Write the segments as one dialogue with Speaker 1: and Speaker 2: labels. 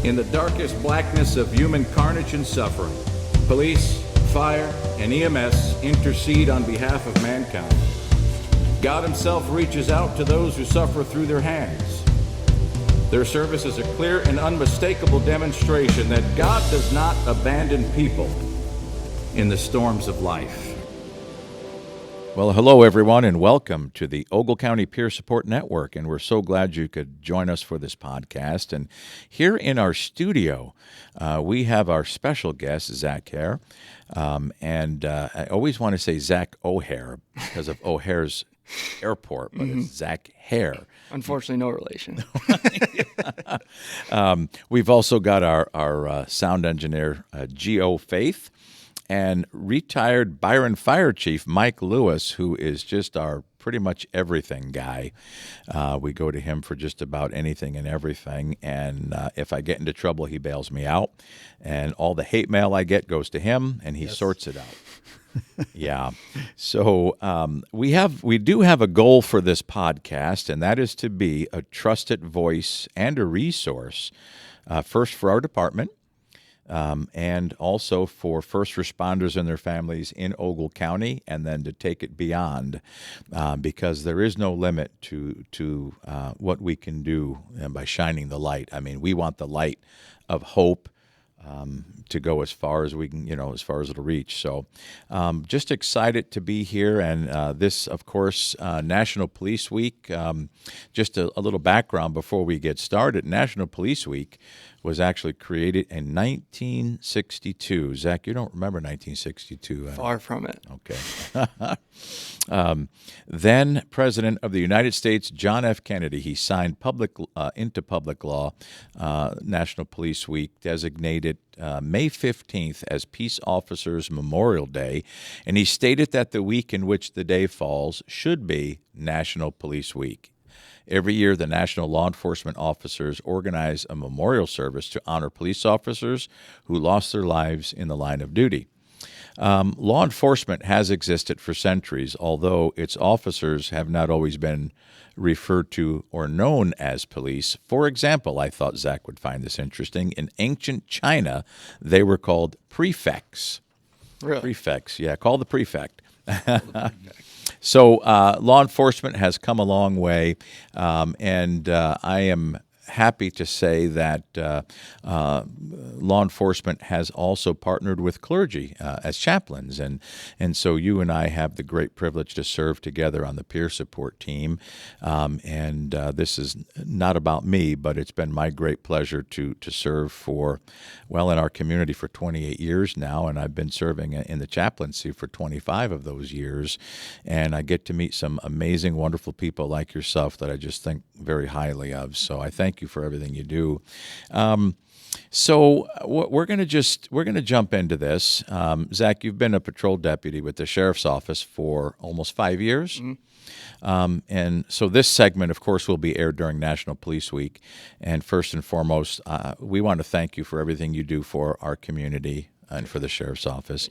Speaker 1: In the darkest blackness of human carnage and suffering, police, fire, and EMS intercede on behalf of mankind. God himself reaches out to those who suffer through their hands. Their service is a clear and unmistakable demonstration that God does not abandon people in the storms of life.
Speaker 2: Well, hello, everyone, and welcome to the Ogle County Peer Support Network, and we're so glad you could join us for this podcast. And here in our studio, we have our special guest, Zac Hare, and I always want to say Zac O'Hare because of O'Hare's Airport, but it's Zac Hare.
Speaker 3: Unfortunately, no relation.
Speaker 2: We've also got our sound engineer, G.O. Faith, and retired Byron Fire Chief Mike Lewis, who is just our pretty much everything guy. We go to him for just about anything and everything, and if I get into trouble, he bails me out, and all the hate mail I get goes to him, and he sorts it out. Yeah. So we do have a goal for this podcast, and that is to be a trusted voice and a resource, first for our department, and also for first responders and their families in Ogle County, and then to take it beyond, because there is no limit to what we can do by shining the light. I mean, we want the light of hope to go as far as we can, as far as it'll reach. So just excited to be here. And this, of course, National Police Week. Just a little background before we get started. National Police Week was actually created in 1962. Zac, you don't remember 1962?
Speaker 3: Far from it.
Speaker 2: Okay. Then President of the United States, John F. Kennedy, he signed into public law National Police Week, designated May 15th as Peace Officers Memorial Day, and he stated that the week in which the day falls should be National Police Week. Every year, the National Law Enforcement Officers organize a memorial service to honor police officers who lost their lives in the line of duty. Law enforcement has existed for centuries, although its officers have not always been referred to or known as police. For example, I thought Zac would find this interesting. In ancient China, they were called prefects.
Speaker 3: Really?
Speaker 2: Prefects, yeah, call the prefect. So law enforcement has come a long way, and I am happy to say that law enforcement has also partnered with clergy as chaplains, and so you and I have the great privilege to serve together on the peer support team, and this is not about me, but it's been my great pleasure to serve in our community for 28 years now, and I've been serving in the chaplaincy for 25 of those years, and I get to meet some amazing, wonderful people like yourself that I just think very highly of, so I thank you for everything you do. So we're going to jump into this. Zac, you've been a patrol deputy with the sheriff's office for almost 5 years. Mm-hmm. And so this segment, of course, will be aired during National Police Week. And first and foremost, we want to thank you for everything you do for our community and for the sheriff's office.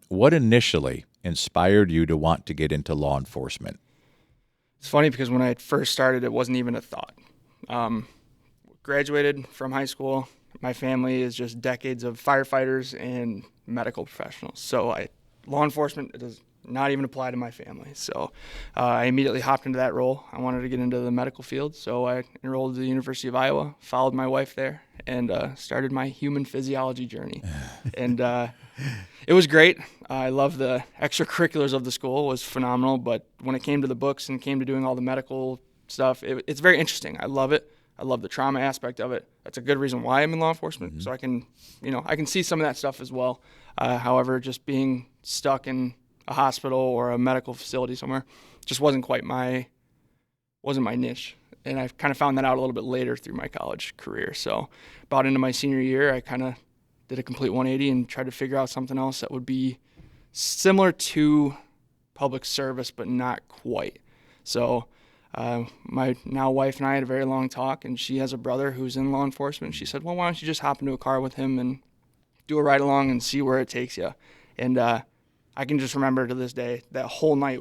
Speaker 2: What initially inspired you to want to get into law enforcement?
Speaker 3: It's funny because when I first started, it wasn't even a thought. Graduated from high school. My family is just decades of firefighters and medical professionals. So law enforcement does not even apply to my family. So I immediately hopped into that role. I wanted to get into the medical field. So I enrolled at the University of Iowa, followed my wife there, and started my human physiology journey. And it was great. I love the extracurriculars of the school. It was phenomenal. But when it came to the books and came to doing all the medical stuff, it's very interesting. I love it. I love the trauma aspect of it. That's a good reason why I'm in law enforcement, so I can see some of that stuff as well. However, just being stuck in a hospital or a medical facility somewhere just wasn't my niche. And I kind of found that out a little bit later through my college career. So about into my senior year, I kind of did a complete 180 and tried to figure out something else that would be similar to public service, but not quite. So my now wife and I had a very long talk, and she has a brother who's in law enforcement. She said, well, why don't you just hop into a car with him and do a ride along and see where it takes you? And I can just remember to this day, that whole night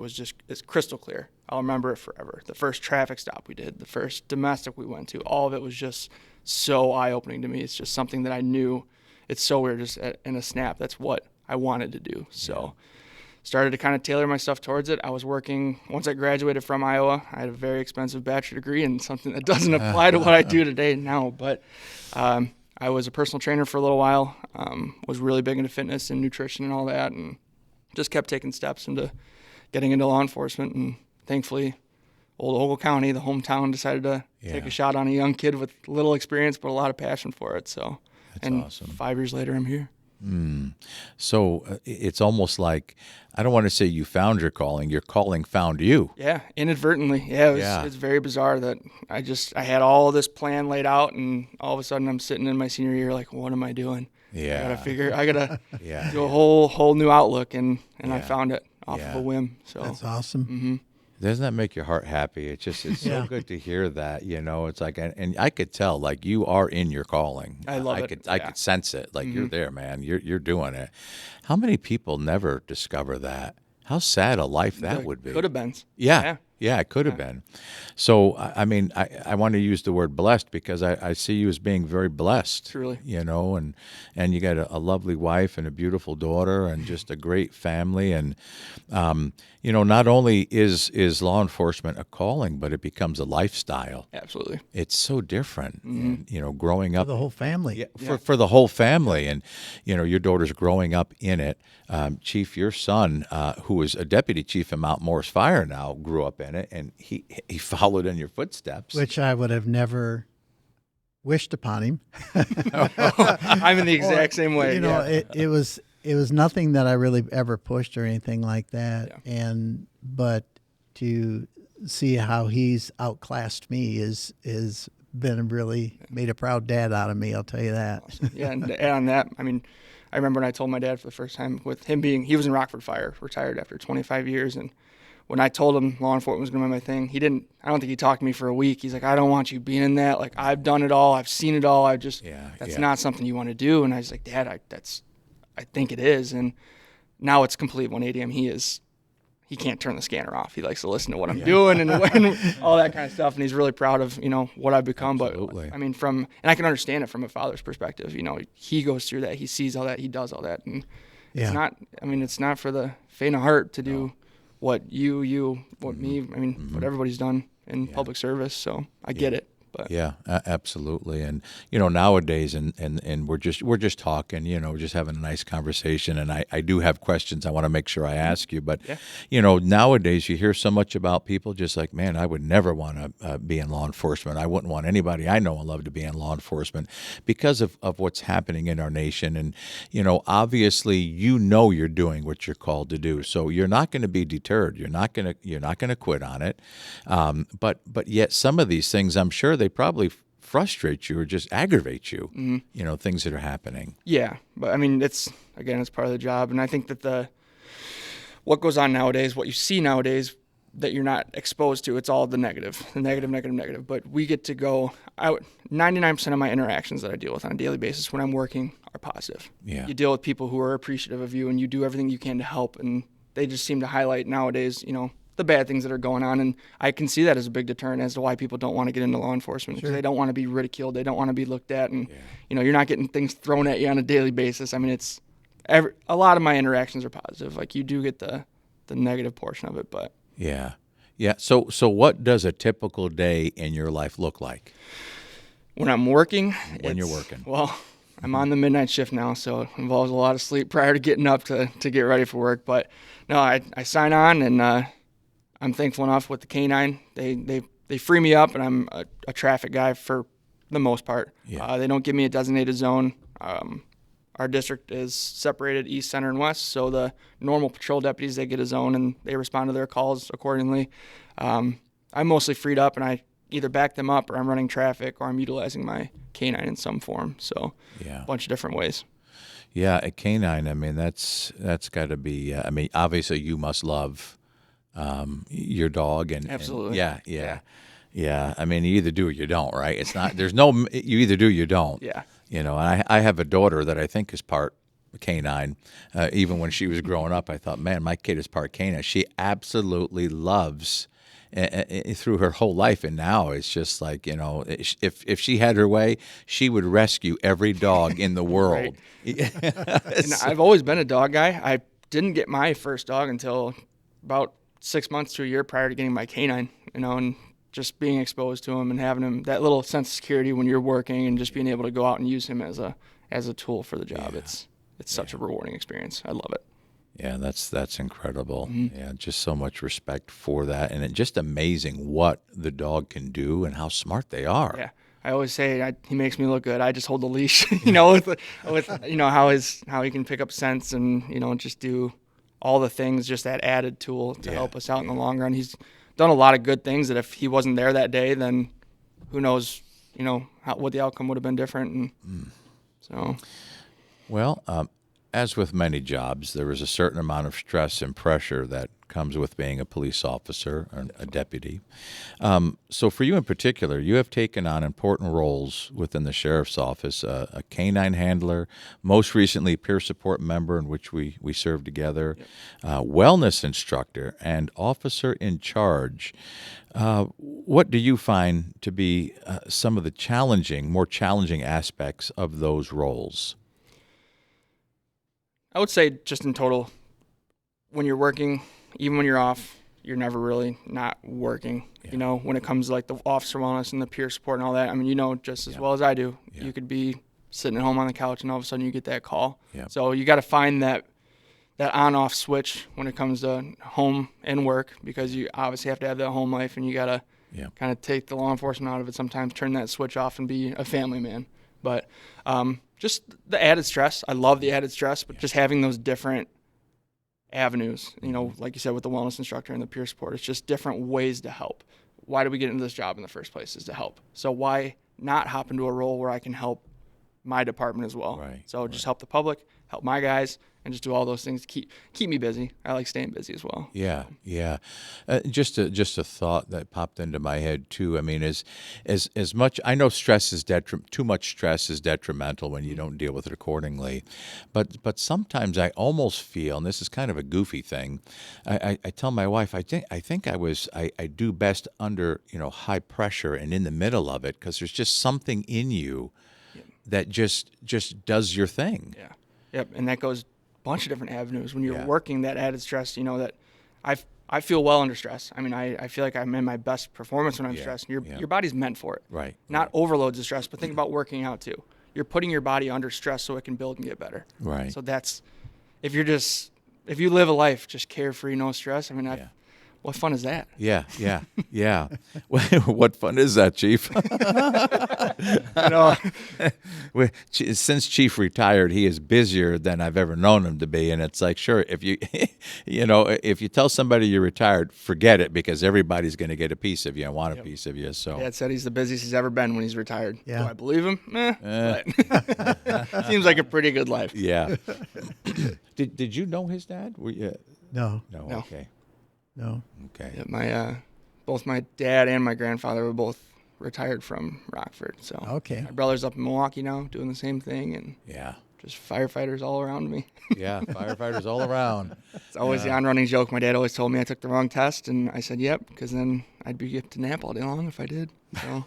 Speaker 3: it's crystal clear. I'll remember it forever. The first traffic stop we did, the first domestic we went to, all of it was just so eye-opening to me. It's just something that I knew. It's so weird, just in a snap. That's what I wanted to do. So started to kind of tailor my stuff towards it. I was working, once I graduated from Iowa, I had a very expensive bachelor degree and something that doesn't apply to what I do today now. But I was a personal trainer for a little while, was really big into fitness and nutrition and all that, and just kept taking steps into getting into law enforcement. And thankfully, old Ogle County, the hometown, decided to take a shot on a young kid with little experience but a lot of passion for it. So,
Speaker 2: That's awesome.
Speaker 3: 5 years later, I'm here.
Speaker 2: So it's almost like, I don't want to say you found your calling found you.
Speaker 3: Yeah, inadvertently. Yeah, it's very bizarre that I had all this plan laid out, and all of a sudden I'm sitting in my senior year like, what am I doing?
Speaker 2: Yeah.
Speaker 3: I gotta do a whole new outlook, and I found it off of a whim. So
Speaker 4: that's awesome.
Speaker 3: Mm-hmm.
Speaker 2: Doesn't that make your heart happy? It's so good to hear that, it's like, and I could tell, like, you are in your calling.
Speaker 3: I love it.
Speaker 2: I could sense it. Like, you're there, man. You're doing it. How many people never discover that? How sad a life that would be.
Speaker 3: Could have been.
Speaker 2: Yeah, it could have been. So, I mean, I want to use the word blessed because I see you as being very blessed.
Speaker 3: Truly.
Speaker 2: And you got a lovely wife and a beautiful daughter and just a great family. And, not only is law enforcement a calling, but it becomes a lifestyle.
Speaker 3: Absolutely.
Speaker 2: It's so different, and, growing up.
Speaker 4: For the whole family.
Speaker 2: For the whole family. And, your daughter's growing up in it. Chief, your son, who is a deputy chief in Mount Morris Fire now, grew up in it, and he followed in your footsteps.
Speaker 4: Which I would have never wished upon him.
Speaker 3: I'm in the exact same way.
Speaker 4: It was nothing that I really ever pushed or anything like that.
Speaker 3: Yeah.
Speaker 4: But to see how he's outclassed me is been really made a proud dad out of me, I'll tell you that.
Speaker 3: Awesome. Yeah, and to add on that, I mean, I remember when I told my dad for the first time, with him he was in Rockford Fire, retired after 25 years, and when I told him law enforcement was going to be my thing, I don't think he talked to me for a week. He's like, I don't want you being in that. Like, I've done it all. I've seen it all. That's not something you want to do. And I was like, Dad, I think it is. And now it's complete 180. I mean, he can't turn the scanner off. He likes to listen to what I'm doing and all that kind of stuff. And he's really proud of, what I've become.
Speaker 2: Absolutely.
Speaker 3: But I mean, and I can understand it from a father's perspective. He goes through that. He sees all that. He does all that. And it's not for the faint of heart to do what me, I mean, what everybody's done in public service. So I get it. But
Speaker 2: yeah, absolutely. And nowadays, and we're just talking, we're just having a nice conversation, and I do have questions I want to make sure I ask you. But nowadays you hear so much about people just like, man, I would never want to be in law enforcement. I wouldn't want anybody I know and love to be in law enforcement because of what's happening in our nation. And obviously you're doing what you're called to do, so you're not going to be deterred. You're not going to quit on it. But yet some of these things, I'm sure they probably frustrate you or just aggravate you, things that are happening.
Speaker 3: Yeah, but I mean, it's part of the job. And I think that what goes on nowadays, what you see nowadays that you're not exposed to, it's all the negative. But we get to go out. 99% of my interactions that I deal with on a daily basis when I'm working are positive.
Speaker 2: Yeah.
Speaker 3: You deal with people who are appreciative of you and you do everything you can to help. And they just seem to highlight nowadays, the bad things that are going on. And I can see that as a big deterrent as to why people don't want to get into law enforcement, because they don't want to be ridiculed. They don't want to be looked at. And, you're not getting things thrown at you on a daily basis. I mean, a lot of my interactions are positive. Like, you do get the negative portion of it, but.
Speaker 2: Yeah. So what does a typical day in your life look like?
Speaker 3: When I'm working?
Speaker 2: When you're working.
Speaker 3: Well, I'm on the midnight shift now, so it involves a lot of sleep prior to getting up to get ready for work. But no, I sign on, and I'm thankful enough with the K-9. They free me up, and I'm a traffic guy for the most part. Yeah. They don't give me a designated zone. Our district is separated east, center, and west, so the normal patrol deputies, they get a zone, and they respond to their calls accordingly. I'm mostly freed up, and I either back them up, or I'm running traffic, or I'm utilizing my K-9 in some form. So a bunch of different ways.
Speaker 2: Yeah, a K-9, I mean, that's got to be, obviously you must love your dog.
Speaker 3: Absolutely.
Speaker 2: Yeah. I mean, you either do or you don't, right? It's not, you either do or you don't.
Speaker 3: Yeah.
Speaker 2: And I have a daughter that I think is part K-9. Even when she was growing up, I thought, man, my kid is part K-9. She absolutely loves through her whole life, and now it's just like, if she had her way, she would rescue every dog in the world.
Speaker 3: And I've always been a dog guy. I didn't get my first dog until about 6 months to a year prior to getting my canine, and just being exposed to him and having him, that little sense of security when you're working and just being able to go out and use him as a tool for the job. It's such a rewarding experience. I love it.
Speaker 2: Yeah, that's incredible. Yeah, just so much respect for that, and it's just amazing what the dog can do and how smart they are.
Speaker 3: Yeah, I always say he makes me look good. I just hold the leash, with how he can pick up scents and just do all the things, just that added tool to help us out in the long run. He's done a lot of good things that if he wasn't there that day, then who knows, what the outcome would have been different. And so,
Speaker 2: well, as with many jobs, there is a certain amount of stress and pressure that comes with being a police officer or a deputy. So for you in particular, you have taken on important roles within the sheriff's office, a canine handler, most recently peer support member in which we served together, wellness instructor, and officer in charge. What do you find to be some of the more challenging aspects of those roles?
Speaker 3: I would say just in total, when you're working, even when you're off, you're never really not working. When it comes to like the officer wellness and the peer support and all that, I mean, just as well as I do, you could be sitting at home on the couch and all of a sudden you get that call. So you got to find that on-off switch when it comes to home and work, because you obviously have to have that home life, and you got to kind of take the law enforcement out of it sometimes, turn that switch off and be a family man. But just the added stress. I love the added stress, but just having those different avenues, like you said, with the wellness instructor and the peer support, it's just different ways to help. Why did we get into this job in the first place? Is to help. So why not hop into a role where I can help my department as well?
Speaker 2: Right.
Speaker 3: So just help the public, help my guys, and just do all those things to keep me busy. I like staying busy as well.
Speaker 2: Yeah. Just a thought that popped into my head too. I mean, as much, I know stress is too much stress is detrimental when you don't deal with it accordingly, but sometimes I almost feel, and this is kind of a goofy thing, I tell my wife, I think I do best under high pressure and in the middle of it, because there's just something in you that just does your thing.
Speaker 3: Yeah. Yep. And that goes bunch of different avenues when you're working that added stress, that I feel well under stress. I mean, I feel like I'm in my best performance when I'm stressed. Your body's meant for it.
Speaker 2: Right.
Speaker 3: Not overloads of stress, but think about working out too. You're putting your body under stress so it can build and get better.
Speaker 2: Right.
Speaker 3: So that's, if you live a life just carefree, no stress, I mean, what fun is that?
Speaker 2: Yeah. What fun is that, Chief? Since Chief retired, he is busier than I've ever known him to be, and it's like, sure, if you, if you tell somebody you're retired, forget it, because everybody's going to get a piece of you and want a piece of you. So
Speaker 3: Dad said he's the busiest he's ever been when he's retired.
Speaker 4: Yeah.
Speaker 3: Do I believe him? But seems like a pretty good life.
Speaker 2: Yeah. Did you know his dad?
Speaker 4: No.
Speaker 2: Okay.
Speaker 4: No.
Speaker 2: Okay.
Speaker 3: Yeah, both my dad and my grandfather were both retired from Rockford. So
Speaker 4: Okay.
Speaker 3: my brother's up in Milwaukee now doing the same thing, and just firefighters all around me.
Speaker 2: Yeah, firefighters all around.
Speaker 3: It's always the on-running joke. My dad always told me I took the wrong test, and I said, yep, because then I'd be up to nap all day long if I did. So.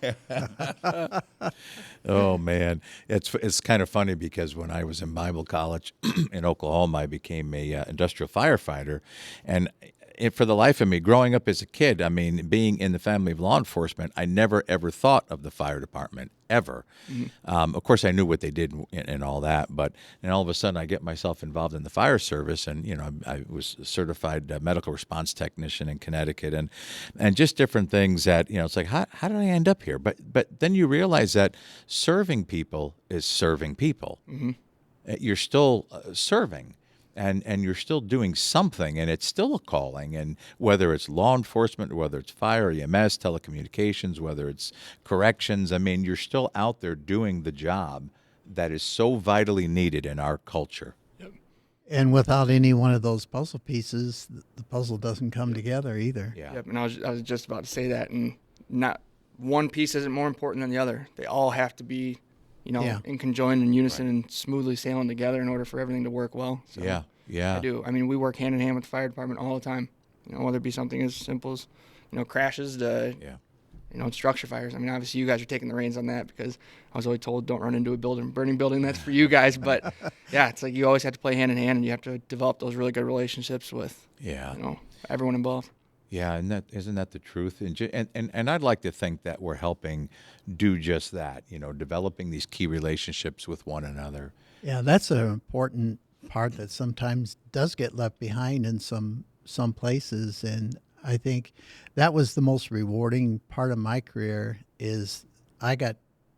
Speaker 2: Oh, man. It's kind of funny, because when I was in Bible college in Oklahoma, I became a industrial firefighter, and for the life of me, growing up as a kid, I mean, being in the family of law enforcement, I never, ever thought of the fire department, ever. Of course, I knew what they did and all that, and all of a sudden I get myself involved in the fire service, and, I was a certified medical response technician in Connecticut, and just different things that, it's like, how did I end up here? But then you realize that serving people is serving people. You're still serving. And you're still doing something, and it's still a calling. And whether it's law enforcement, whether it's fire, EMS, telecommunications, whether it's corrections, I mean, you're still out there doing the job that is so vitally needed in our culture.
Speaker 3: Yep.
Speaker 4: And without any one of those puzzle pieces, the puzzle doesn't come together either.
Speaker 2: Yeah.
Speaker 3: Yep. And I was just about to say that, and not one piece isn't more important than the other. They all have to be, in conjoined and unison and smoothly sailing together in order for everything to work well. So I do. I mean, we work hand in hand with the fire department all the time. Whether it be something as simple as, crashes to
Speaker 2: Yeah.
Speaker 3: structure fires. I mean, obviously you guys are taking the reins on that because I was always told don't run into a burning building. That's for you guys. But yeah, it's like you always have to play hand in hand, and you have to develop those really good relationships with everyone involved.
Speaker 2: Yeah, and isn't that the truth? And I'd like to think that we're helping do just that. Developing these key relationships with one another.
Speaker 4: Yeah, that's an important part that sometimes does get left behind in some places, and I think that was the most rewarding part of my career. Is I got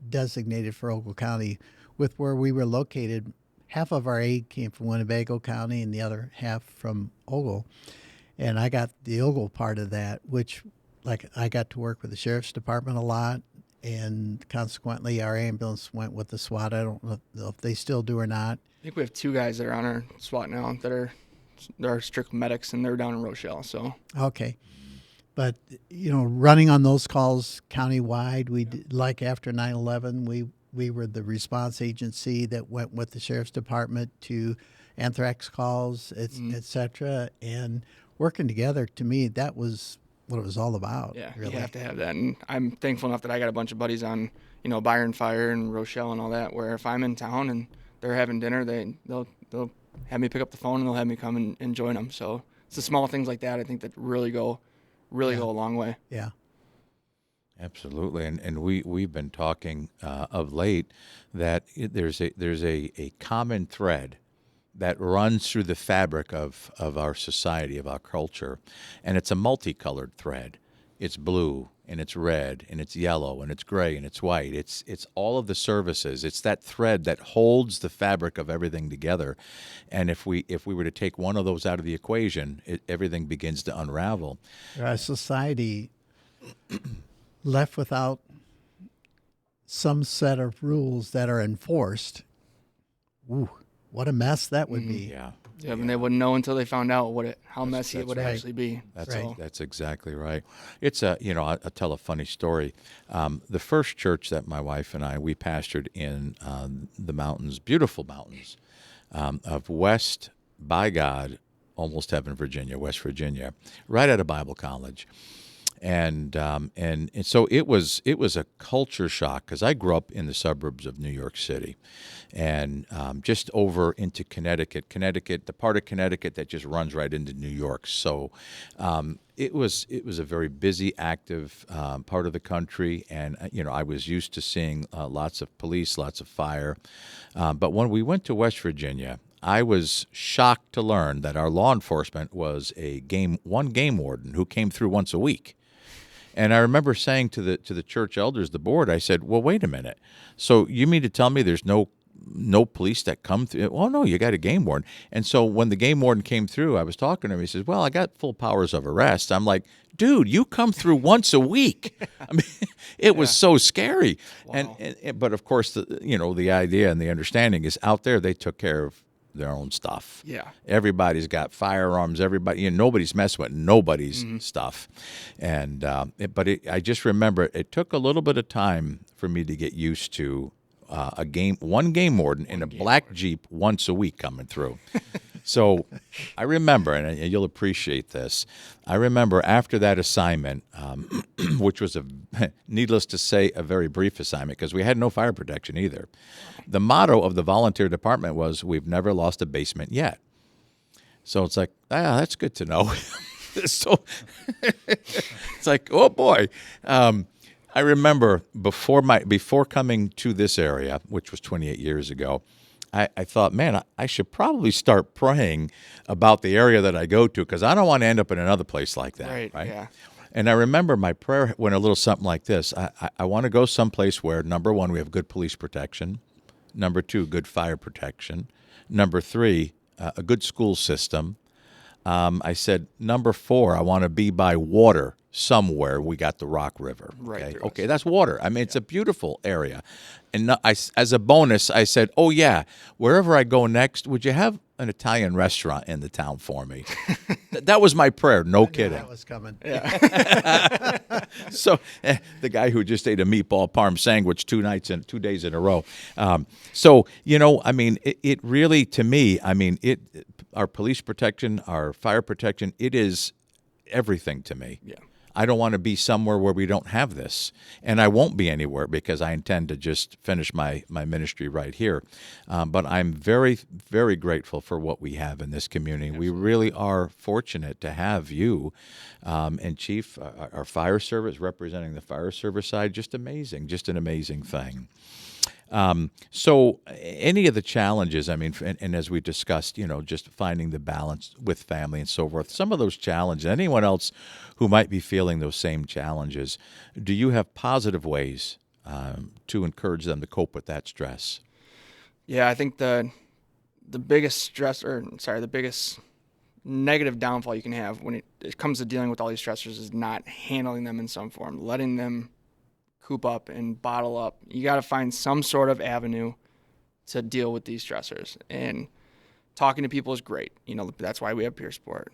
Speaker 4: designated for Ogle County with where we were located. Half of our aid came from Winnebago County, and the other half from Ogle. And I got the Ogle part of that, which, like, I got to work with the sheriff's department a lot, and consequently, our ambulance went with the SWAT. I don't know if they still do or not.
Speaker 3: I think we have 2 guys that are on our SWAT now that are strict medics, and they're down in Rochelle. So
Speaker 4: Okay. But, running on those calls countywide, we did, like after 9/11, we were the response agency that went with the sheriff's department to anthrax calls, et cetera. And working together, to me, that was what it was all about.
Speaker 3: yeah,
Speaker 4: really.
Speaker 3: you have to have that. And I'm thankful enough that I got a bunch of buddies on Byron Fire and Rochelle and all that, where if I'm in town and they're having dinner, they'll have me pick up the phone and they'll have me come and join them. So it's the small things like that I think that really go a long way.
Speaker 4: Yeah.
Speaker 2: Absolutely, and we've been talking of late that there's a common thread that runs through the fabric of our society, of our culture, and it's a multicolored thread. It's blue, and it's red, and it's yellow, and it's gray, and it's white. It's all of the services. It's that thread that holds the fabric of everything together. And if we were to take one of those out of the equation, everything begins to unravel.
Speaker 4: Our society left without some set of rules that are enforced. Ooh, what a mess that would be.
Speaker 2: Yeah.
Speaker 3: Yeah, and they wouldn't know until they found out how messy it would
Speaker 4: right.
Speaker 3: actually be.
Speaker 2: That's exactly right. It's I'll tell a funny story. The first church that my wife and we pastored in the mountains, beautiful mountains of West by God, almost heaven, Virginia, West Virginia, right out of Bible college. And so it was a culture shock because I grew up in the suburbs of New York City, and just over into Connecticut, the part of Connecticut that just runs right into New York. So it was a very busy, active part of the country, and I was used to seeing lots of police, lots of fire. But when we went to West Virginia, I was shocked to learn that our law enforcement was one game warden who came through once a week. And I remember saying to the church elders, the board, I said, well, wait a minute. So you mean to tell me there's no police that come through? Well, no, you got a game warden. And so when the game warden came through, I was talking to him. He says, well, I got full powers of arrest. I'm like, dude, you come through once a week. I mean, it was so scary.
Speaker 3: Wow.
Speaker 2: But of course, the idea and the understanding is out there, they took care of their own stuff.
Speaker 3: Yeah.
Speaker 2: Everybody's got firearms. Everybody, nobody's messing with nobody's stuff. And I just remember it took a little bit of time for me to get used to one game warden in a black Jeep once a week coming through. So I remember, and you'll appreciate this, I remember after that assignment, which was, needless to say, a very brief assignment because we had no fire protection either. The motto of the volunteer department was, we've never lost a basement yet. So it's like, that's good to know. So it's like, oh boy. I remember before coming to this area, which was 28 years ago, I thought, man, I should probably start praying about the area that I go to because I don't want to end up in another place like that. Right?
Speaker 3: Yeah.
Speaker 2: And I remember my prayer went a little something like this. I want to go someplace where, number one, we have good police protection. Number two, good fire protection. Number three, a good school system. I said, number four, I want to be by water somewhere. We got the Rock River.
Speaker 3: Right.
Speaker 2: Okay, that's water. I mean, it's a beautiful area. And as a bonus, I said, oh, yeah, wherever I go next, would you have an Italian restaurant in the town for me? That was my prayer. No kidding.
Speaker 4: That was coming.
Speaker 3: Yeah.
Speaker 2: So the guy who just ate a meatball parm sandwich 2 days in a row. So, I mean, it really, to me, I mean, our police protection, our fire protection, it is everything to me.
Speaker 3: Yeah.
Speaker 2: I don't want to be somewhere where we don't have this. And I won't be anywhere because I intend to just finish my ministry right here. But I'm very, very grateful for what we have in this community. Absolutely. We really are fortunate to have you. And Chief, our fire service, representing the fire service side, just amazing, just an amazing thing. So any of the challenges, I mean, and as we discussed, just finding the balance with family and so forth, some of those challenges, anyone else who might be feeling those same challenges, do you have positive ways to encourage them to cope with that stress?
Speaker 3: Yeah, I think the biggest the biggest negative downfall you can have when it comes to dealing with all these stressors is not handling them in some form, letting them coop up and bottle up. You got to find some sort of avenue to deal with these stressors. And talking to people is great. That's why we have peer support.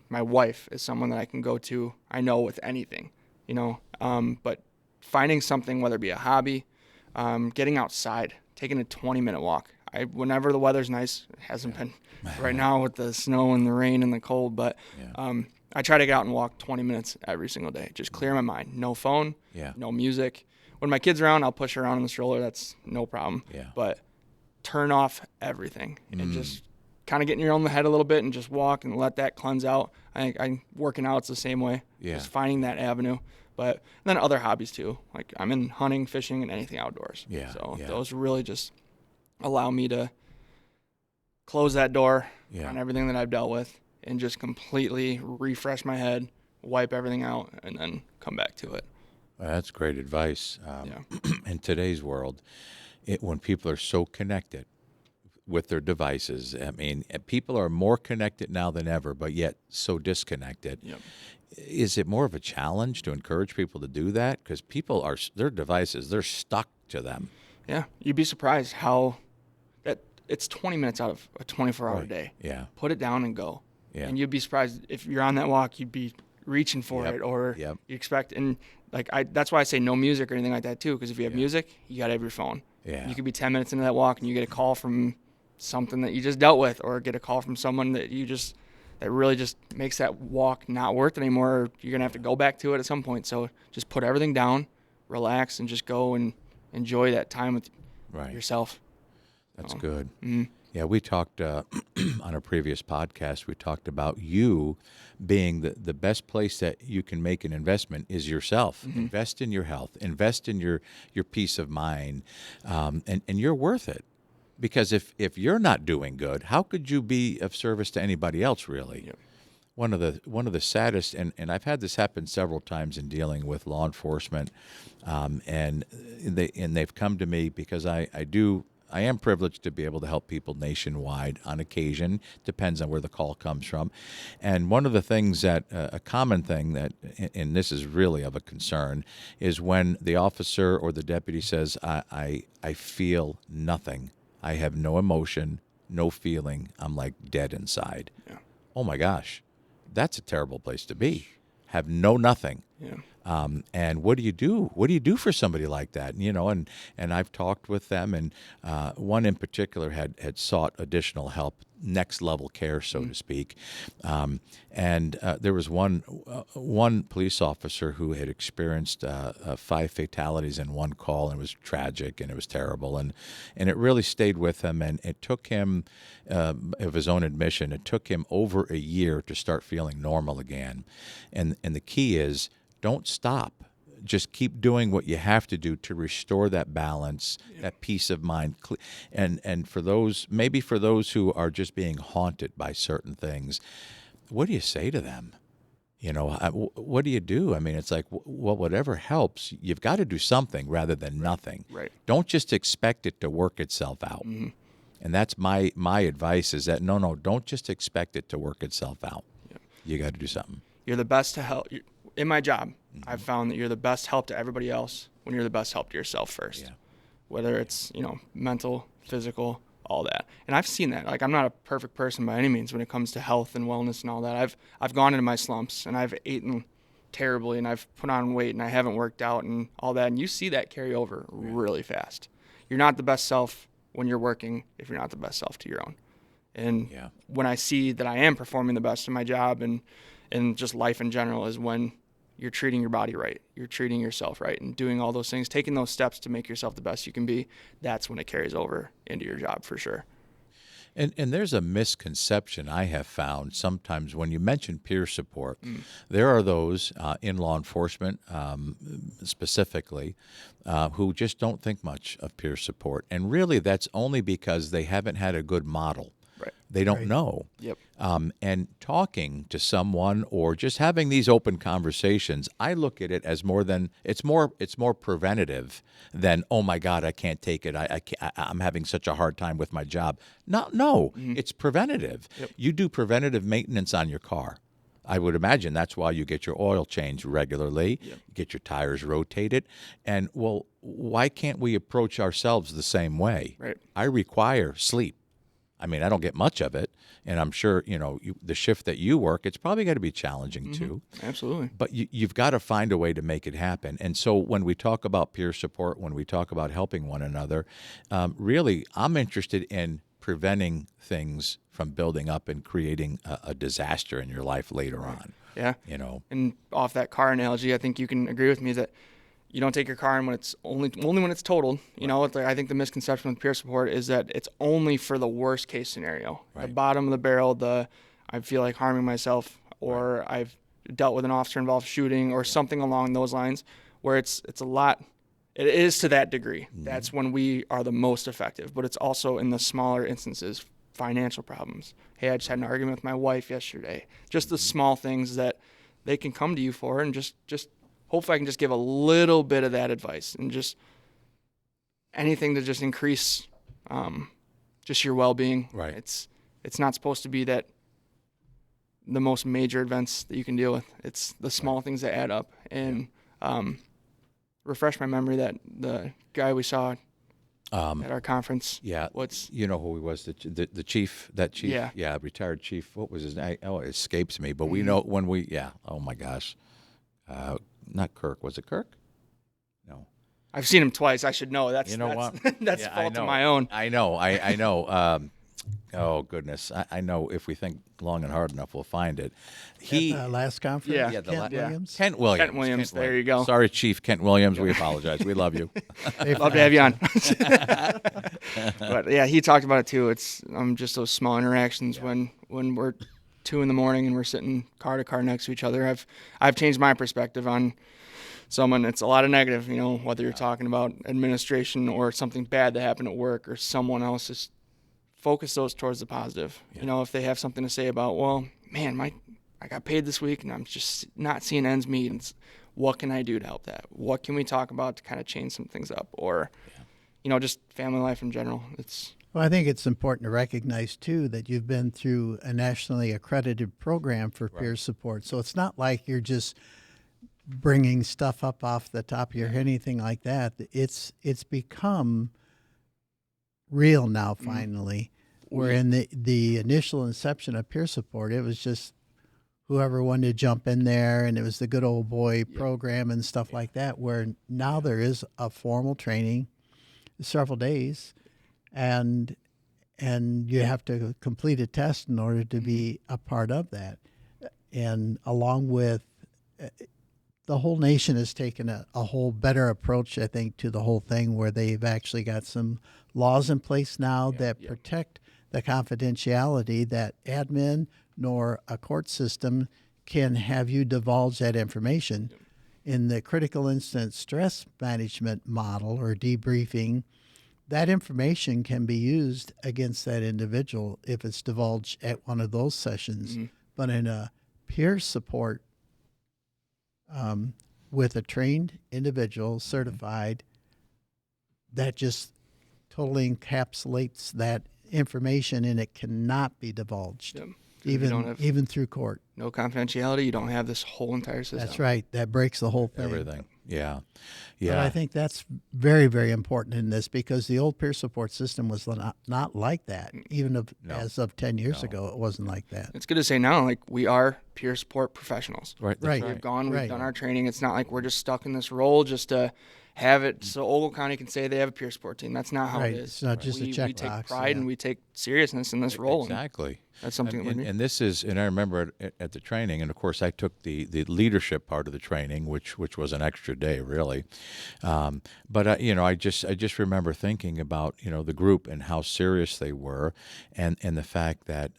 Speaker 3: My wife is someone that I can go to, I know, with anything, but finding something, whether it be a hobby, getting outside, taking a 20-minute walk. Whenever the weather's nice, it hasn't been right now with the snow and the rain and the cold, but I try to get out and walk 20 minutes every single day. Just clear my mind. No phone, no music. When my kid's around, I'll push her around in the stroller. That's no problem. But turn off everything and just kind of get in your own head a little bit and just walk and let that cleanse out. I'm working out, it's the same way. Just finding that avenue. But then other hobbies too. Like I'm in hunting, fishing, and anything outdoors. Those really just allow me to close that door on everything that I've dealt with and just completely refresh my head, wipe everything out, and then come back to it.
Speaker 2: Well, that's great advice. In today's world, when people are so connected with their devices, I mean, people are more connected now than ever, but yet so disconnected. Is it more of a challenge to encourage people to do that? Because people their devices, they're stuck to them.
Speaker 3: Yeah, you'd be surprised how it's 20 minutes out of a 24-hour day. Put it down and go. And you'd be surprised if you're on that walk, you'd be reaching for it, or you expect. And that's why I say no music or anything like that too. Because if you have music, you got to have your phone. You could be 10 minutes into that walk and you get a call from something that you just dealt with, or get a call from someone that that really just makes that walk not worth it anymore. Or you're gonna have to go back to it at some point. So just put everything down, relax, and just go and enjoy that time with yourself.
Speaker 2: That's good. Yeah, we talked on a previous podcast, we talked about you being the best place that you can make an investment is yourself. Invest in your health, invest in your peace of mind, and you're worth it. Because if you're not doing good, how could you be of service to anybody else, really? One of the saddest, and I've had this happen several times in dealing with law enforcement, and they've come to me because I am privileged to be able to help people nationwide on occasion. Depends on where the call comes from. And one of the things a common thing that, and this is really of a concern, is when the officer or the deputy says, I feel nothing. I have no emotion, no feeling. I'm like dead inside. Oh my gosh, that's a terrible place to be. Have nothing. And what do you do? What do you do for somebody like that? And I've talked with them, and one in particular had sought additional help, next level care, so to speak. And there was one police officer who had experienced 5 fatalities in one call, and it was tragic and it was terrible, and it really stayed with him. And it took him, of his own admission, it took him over a year to start feeling normal again. And the key is, don't stop. Just keep doing what you have to do to restore that balance, that peace of mind. And for those who are just being haunted by certain things, what do you say to them? What do you do? I mean, it's like, well, whatever helps, you've got to do something rather than nothing. Don't just expect it to work itself out. And that's my advice is that, no, don't just expect it to work itself out. You got to do something.
Speaker 3: You're the best to help. In my job, I've found that you're the best help to everybody else when you're the best help to yourself first. Whether it's, mental, physical, all that. And I've seen that. Like, I'm not a perfect person by any means when it comes to health and wellness and all that. I've gone into my slumps, and I've eaten terribly, and I've put on weight, and I haven't worked out and all that. And you see that carry over really fast. You're not the best self when you're working if you're not the best self to your own. And when I see that I am performing the best in my job and just life in general is when you're treating your body right, you're treating yourself right, and doing all those things, taking those steps to make yourself the best you can be, that's when it carries over into your job for sure.
Speaker 2: And there's a misconception I have found sometimes when you mention peer support. There are those in law enforcement specifically who just don't think much of peer support. And really that's only because they haven't had a good model.
Speaker 3: Right.
Speaker 2: They don't know.
Speaker 3: Yep.
Speaker 2: And talking to someone or just having these open conversations, I look at it as it's more preventative than, oh my God, I can't take it. I'm having such a hard time with my job. No, it's preventative.
Speaker 3: Yep.
Speaker 2: You do preventative maintenance on your car. I would imagine that's why you get your oil changed regularly, get your tires rotated. And well, why can't we approach ourselves the same way?
Speaker 3: Right.
Speaker 2: I require sleep. I mean, I don't get much of it, and I'm sure, the shift that you work, it's probably got to be challenging too.
Speaker 3: Absolutely.
Speaker 2: But you've got to find a way to make it happen. And so when we talk about peer support, when we talk about helping one another, really, I'm interested in preventing things from building up and creating a disaster in your life later on.
Speaker 3: Yeah. And off that car analogy, I think you can agree with me that you don't take your car in when it's only when it's totaled. I think the misconception with peer support is that it's only for the worst case scenario, the bottom of the barrel, I feel like harming myself, or I've dealt with an officer involved shooting or something along those lines, where it's a lot. It is to that degree. That's when we are the most effective, but it's also in the smaller instances, financial problems. Hey, I just had an argument with my wife yesterday. Just the small things that they can come to you for, and just hopefully I can just give a little bit of that advice, and just anything to just increase just your well-being.
Speaker 2: Right.
Speaker 3: It's not supposed to be that the most major events that you can deal with. It's the small things that add up. And refresh my memory that the guy we saw at our conference.
Speaker 2: Yeah. You know who he was? The chief. That chief. Yeah. Retired chief. What was his name? Oh, it escapes me. But we know when we. Yeah. Oh my gosh. Not Kirk. Was it Kirk? No.
Speaker 3: I've seen him twice. I should know. That's
Speaker 2: what?
Speaker 3: That's fault of my own.
Speaker 2: I know. I know. Oh goodness. I know. If we think long and hard enough, we'll find it.
Speaker 4: At the last conference.
Speaker 3: Yeah.
Speaker 4: Kent Williams.
Speaker 2: Kent Williams.
Speaker 3: Kent Williams. There you go.
Speaker 2: Sorry, Chief Kent Williams. We apologize. We love you.
Speaker 3: Love to have you on. But yeah, he talked about it too. It's just those small interactions when we're 2 a.m. and we're sitting car to car next to each other. I've changed my perspective on someone. It's a lot of negative, whether you're talking about administration or something bad that happened at work or someone else. Just focus those towards the positive. If they have something to say about, well, man, I got paid this week and I'm just not seeing ends meet. And what can I do to help that? What can we talk about to kind of change some things up? Or, just family life in general.
Speaker 4: Well, I think it's important to recognize, too, that you've been through a nationally accredited program for peer support. So it's not like you're just bringing stuff up off the top of your head, anything like that. It's become real now, finally, where in the initial inception of peer support, it was just whoever wanted to jump in there, and it was the good old boy program and stuff like that, where now there is a formal training, several days, and you have to complete a test in order to be a part of that. And along with the whole nation has taken a whole better approach, I think, to the whole thing, where they've actually got some laws in place now that protect the confidentiality that admin nor a court system can have you divulge that information. In the critical incident stress management model or debriefing, that information can be used against that individual if it's divulged at one of those sessions. But in a peer support with a trained individual, certified, that just totally encapsulates that information, and it cannot be divulged, even through court.
Speaker 3: No confidentiality. You don't have this whole entire system.
Speaker 4: That's right. That breaks the whole thing.
Speaker 2: Everything. Yeah.
Speaker 4: But I think that's very, very important in this, because the old peer support system was not like that. Even as of 10 years ago, it wasn't like that.
Speaker 3: It's good to say now, like, we are peer support professionals.
Speaker 2: Right.
Speaker 3: We've gone, we've done our training. It's not like we're just stuck in this role just to have it so Ogle County can say they have a peer sport team. That's not how
Speaker 4: Right.
Speaker 3: it is.
Speaker 4: It's not just a
Speaker 3: We
Speaker 4: checkbox,
Speaker 3: take pride
Speaker 4: yeah.
Speaker 3: and we take seriousness in this role. and
Speaker 2: Exactly.
Speaker 3: That's something that we do.
Speaker 2: And this is, and I remember at the training, and of course I took the leadership part of the training, which was an extra day, really. But I just remember thinking about the group and how serious they were, and the fact that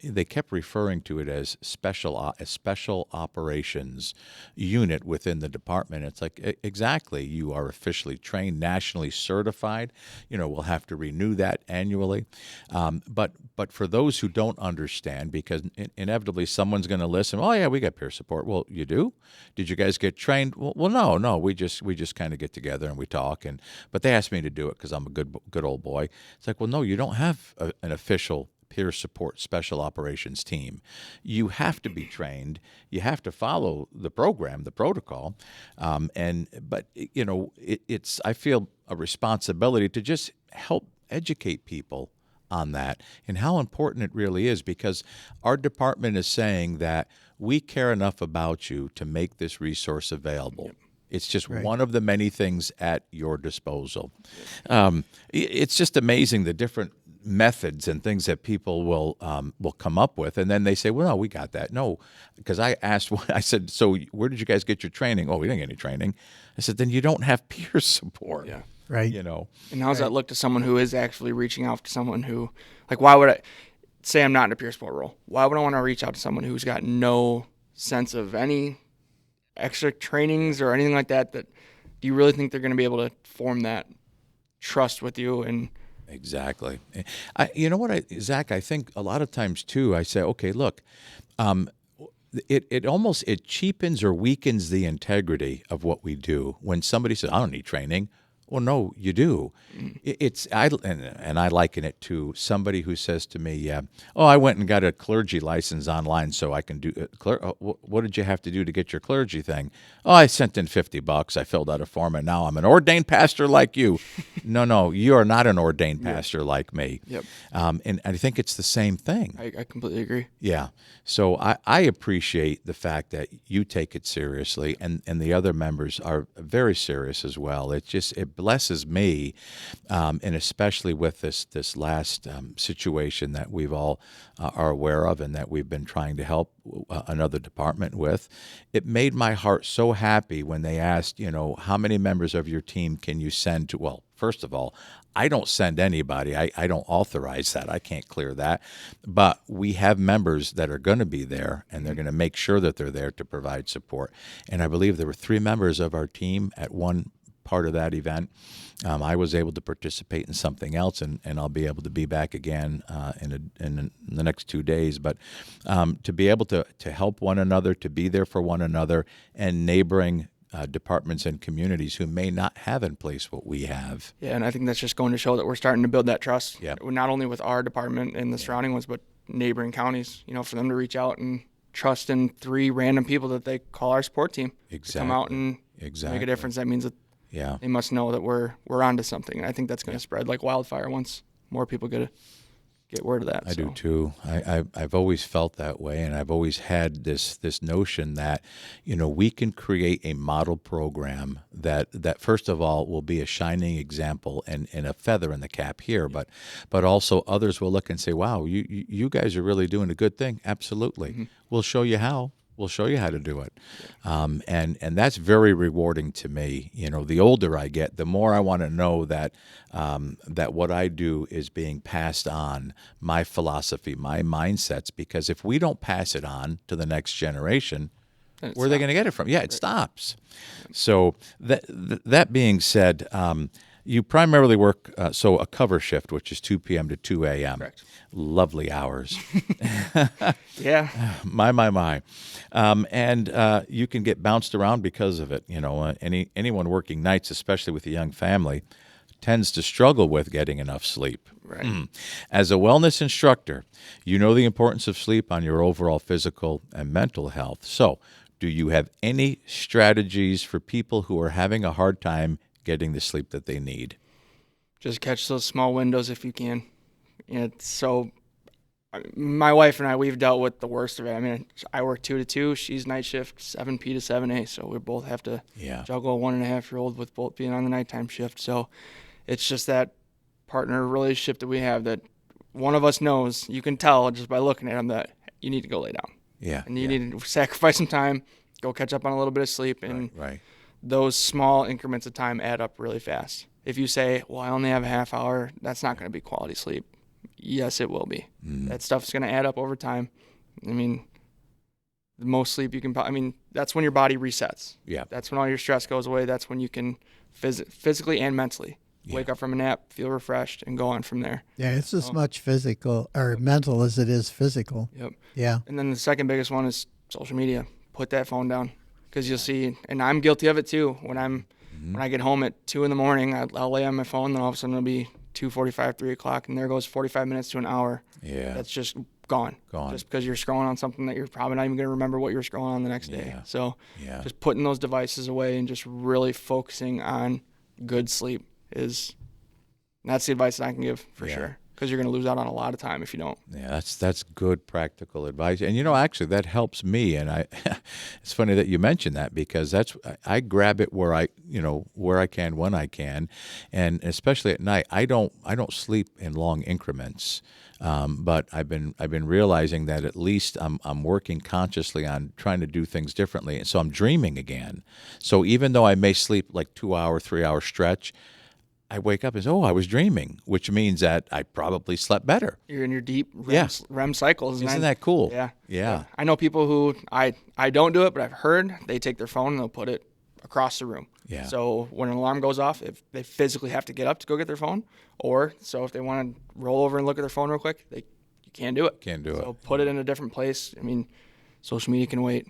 Speaker 2: they kept referring to it as special operations unit within the department. It's like exactly, you are officially trained, nationally certified. We'll have to renew that annually. But for those who don't understand, because inevitably someone's going to listen. Oh yeah, we got peer support. Well, you do? Did you guys get trained? Well, no. We just kind of get together and we talk. But they asked me to do it because I'm a good old boy. It's like, well, no, you don't have an official peer support special operations team. You have to be trained. You have to follow the program, the protocol. But it's I feel a responsibility to just help educate people on that and how important it really is, because our department is saying that we care enough about you to make this resource available. Yep. It's just one of the many things at your disposal. It's just amazing the different methods and things that people will come up with, and then they say, "Well, no, we got that." No, because I said, "So where did you guys get your training?" "Oh, we didn't get any training." I said, "Then you don't have peer support."
Speaker 3: Yeah.
Speaker 4: Right.
Speaker 3: And how's that look to someone who is actually reaching out to someone who, like, why would I say I'm not in a peer support role? Why would I want to reach out to someone who's got no sense of any extra trainings or anything like that? Do you really think they're going to be able to form that trust with you? And
Speaker 2: exactly. Zach, I think a lot of times too, I say, okay, look, it cheapens or weakens the integrity of what we do when somebody says, "I don't need training." Well, no, you do. I liken it to somebody who says to me, "Oh, I went and got a clergy license online so I can do what did you have to do to get your clergy thing?" "Oh, I sent in $50. I filled out a form, and now I'm an ordained pastor like you." No, you are not an ordained pastor like me.
Speaker 3: Yep.
Speaker 2: And I think it's the same thing.
Speaker 3: I completely agree.
Speaker 2: Yeah. So I appreciate the fact that you take it seriously, and the other members are very serious as well. It blesses me, and especially with this last situation that we've all are aware of and that we've been trying to help another department with. It made my heart so happy when they asked, how many members of your team can you send to? Well, first of all, I don't send anybody. I don't authorize that. I can't clear that. But we have members that are going to be there, and they're going to make sure that they're there to provide support. And I believe there were 3 members of our team at one part of that event. I was able to participate in something else, and I'll be able to be back again in the next 2 days. But to be able to help one another, to be there for one another, and neighboring departments and communities who may not have in place what we have.
Speaker 3: Yeah, and I think that's just going to show that we're starting to build that trust,
Speaker 2: Yep.
Speaker 3: not only with our department and the surrounding ones, but neighboring counties, for them to reach out and trust in 3 random people that they call our support team to come out and make a difference. That means that they must know that we're onto something. And I think that's going to spread like wildfire once more people get word of that.
Speaker 2: I do too. I've always felt that way, and I've always had this notion that we can create a model program that first of all will be a shining example and a feather in the cap here, but also others will look and say, "Wow, you guys are really doing a good thing." Absolutely. Mm-hmm. We'll show you how. We'll show you how to do it. And that's very rewarding to me. The older I get, the more I want to know that what I do is being passed on, my philosophy, my mindsets, because if we don't pass it on to the next generation, where are they going to get it from? Yeah, it stops. So that being said, you primarily work, so a cover shift, which is 2 p.m. to 2 a.m.
Speaker 3: Correct.
Speaker 2: Lovely hours.
Speaker 3: Yeah.
Speaker 2: My. And you can get bounced around because of it. Anyone working nights, especially with a young family, tends to struggle with getting enough sleep.
Speaker 3: Right.
Speaker 2: As a wellness instructor, you know the importance of sleep on your overall physical and mental health. So, do you have any strategies for people who are having a hard time getting the sleep that they need?
Speaker 3: Just catch those small windows if you can. My wife and I, we've dealt with the worst of it. I mean, I work 2 to 2. She's night shift, 7P to 7A. So we both have to juggle a 1.5-year-old with both being on the nighttime shift. So it's just that partner relationship that we have that one of us knows, you can tell just by looking at him that you need to go lay down.
Speaker 2: Yeah.
Speaker 3: And you need to sacrifice some time, go catch up on a little bit of sleep. And
Speaker 2: Right.
Speaker 3: those small increments of time add up really fast. If you say, well, I only have a half hour, that's not going to be quality sleep. Yes, it will be. That stuff's going to add up over time. I mean, the most sleep you can, that's when your body resets.
Speaker 2: Yeah.
Speaker 3: That's when all your stress goes away. That's when you can physically and mentally wake up from a nap, feel refreshed, and go on from there.
Speaker 4: Yeah, it's as much physical or mental as it is physical.
Speaker 3: Yep.
Speaker 4: Yeah.
Speaker 3: And then the second biggest one is social media. Put that phone down, because you'll see, and I'm guilty of it too. When I get home at 2 a.m, I'll lay on my phone, then all of a sudden it'll be 2:45, 3 o'clock, and there goes 45 minutes to an hour.
Speaker 2: Yeah.
Speaker 3: That's just gone. Just because you're scrolling on something that you're probably not even going to remember what you're scrolling on the next day. So just putting those devices away and just really focusing on good sleep that's the advice that I can give for sure. Because you're going to lose out on a lot of time if you don't.
Speaker 2: Yeah, that's good practical advice. And actually that helps me. And it's funny that you mentioned that, because I grab it where I can, when I can, and especially at night. I don't sleep in long increments. But I've been realizing that at least I'm working consciously on trying to do things differently. And so I'm dreaming again. So even though I may sleep like 2-hour, 3-hour stretch, I wake up and say, I was dreaming, which means that I probably slept better.
Speaker 3: You're in your deep REM cycles.
Speaker 2: Isn't that cool?
Speaker 3: Yeah. I know people who, I don't do it, but I've heard they take their phone and they'll put it across the room.
Speaker 2: Yeah.
Speaker 3: So when an alarm goes off, if they physically have to get up to go get their phone, if they want to roll over and look at their phone real quick, you can't do it. So put it in a different place. I mean, social media can wait.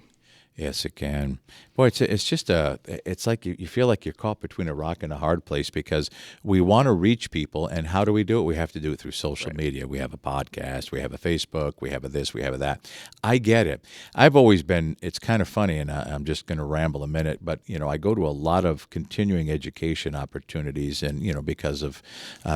Speaker 2: Yes, it can. Boy, it's just it's like you feel like you're caught between a rock and a hard place, because we want to reach people, and how do we do it? We have to do it through social media. We have a podcast, we have a Facebook, we have a this, we have a that. I get it. I've always been, it's kind of funny, and I'm just going to ramble a minute, but, I go to a lot of continuing education opportunities, and, because of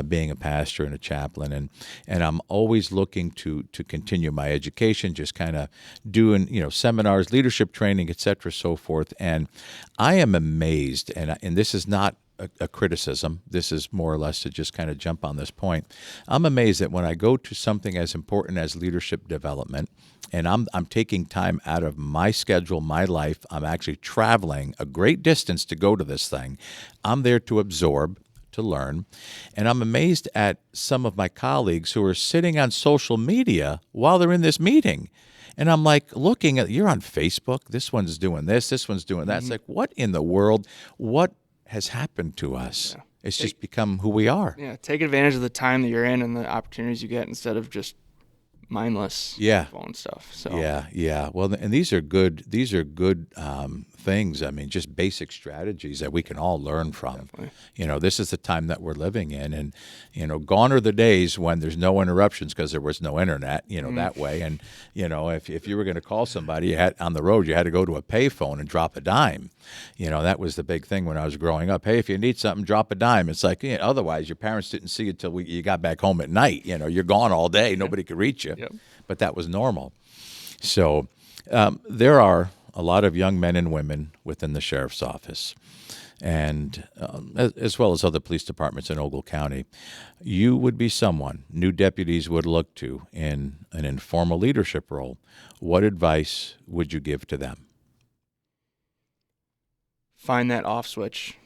Speaker 2: being a pastor and a chaplain, and I'm always looking to continue my education, just kind of doing, seminars, leadership training, et cetera, so forth. And I am amazed, and this is not a criticism. This is more or less to just kind of jump on this point. I'm amazed that when I go to something as important as leadership development, and I'm taking time out of my schedule, my life, I'm actually traveling a great distance to go to this thing. I'm there to absorb, to learn, and I'm amazed at some of my colleagues who are sitting on social media while they're in this meeting. And I'm like looking at, you're on Facebook, this one's doing this one's doing that. It's like, what in the world? What has happened to us? Yeah. It's just become who we are.
Speaker 3: Yeah, take advantage of the time that you're in and the opportunities you get instead of just mindless phone stuff. So
Speaker 2: Yeah. Well, and these are good things. I mean, just basic strategies that we can all learn from. Definitely. This is the time that we're living in, and gone are the days when there's no interruptions because there was no internet. That way, and if you were going to call somebody on the road, you had to go to a payphone and drop a dime. That was the big thing when I was growing up. Hey, if you need something, drop a dime. It's like, otherwise your parents didn't see you till you got back home at night. You're gone all day. Nobody could reach you.
Speaker 3: Yep.
Speaker 2: But that was normal. So there are a lot of young men and women within the sheriff's office, and as well as other police departments in Ogle County. You would be someone new deputies would look to in an informal leadership role. What advice would you give to them?
Speaker 3: Find that off switch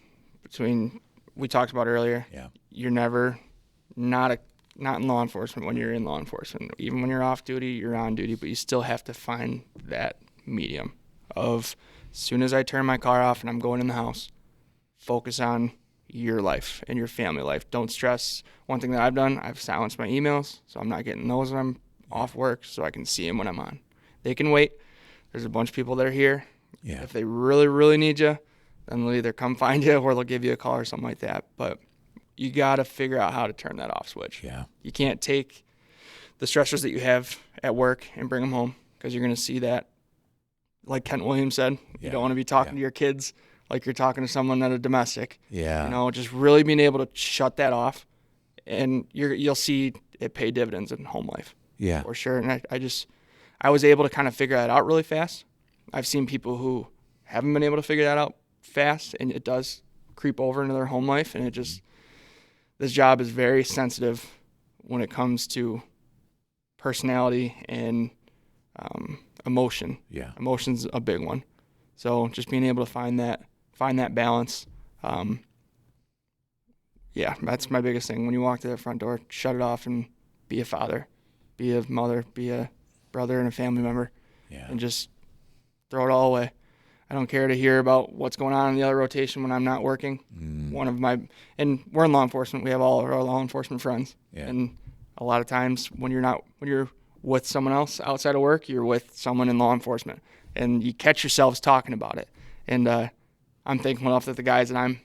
Speaker 3: between, we talked about earlier.
Speaker 2: Yeah.
Speaker 3: You're never not in law enforcement when you're in law enforcement. Even when you're off duty, you're on duty, but you still have to find that medium of, as soon as I turn my car off and I'm going in the house, focus on your life and your family life. Don't stress. One thing that I've done, I've silenced my emails, so I'm not getting those when I'm off work, so I can see them when I'm on. They can wait. There's a bunch of people that are here.
Speaker 2: Yeah.
Speaker 3: If they really, really need you, then they'll either come find you or they'll give you a call or something like that. But you got to figure out how to turn that off switch.
Speaker 2: Yeah.
Speaker 3: You can't take the stressors that you have at work and bring them home, because you're going to see that. Like Kent Williams said, you don't want to be talking to your kids like you're talking to someone at a domestic.
Speaker 2: Yeah.
Speaker 3: Just really being able to shut that off, and you'll see it pay dividends in home life.
Speaker 2: Yeah.
Speaker 3: for sure. And I was able to kind of figure that out really fast. I've seen people who haven't been able to figure that out fast, and it does creep over into their home life. And this job is very sensitive when it comes to personality and emotion.
Speaker 2: Yeah.
Speaker 3: Emotion's a big one. So just being able to find that balance. Yeah, that's my biggest thing. When you walk to that front door, shut it off and be a father, be a mother, be a brother and a family member,
Speaker 2: Yeah.
Speaker 3: and just throw it all away. I don't care to hear about what's going on in the other rotation when I'm not working. And we're in law enforcement. We have all of our law enforcement friends.
Speaker 2: Yeah.
Speaker 3: And a lot of times when you're with someone else outside of work, you're with someone in law enforcement, and you catch yourselves talking about it. And I'm thankful enough that the guys that I'm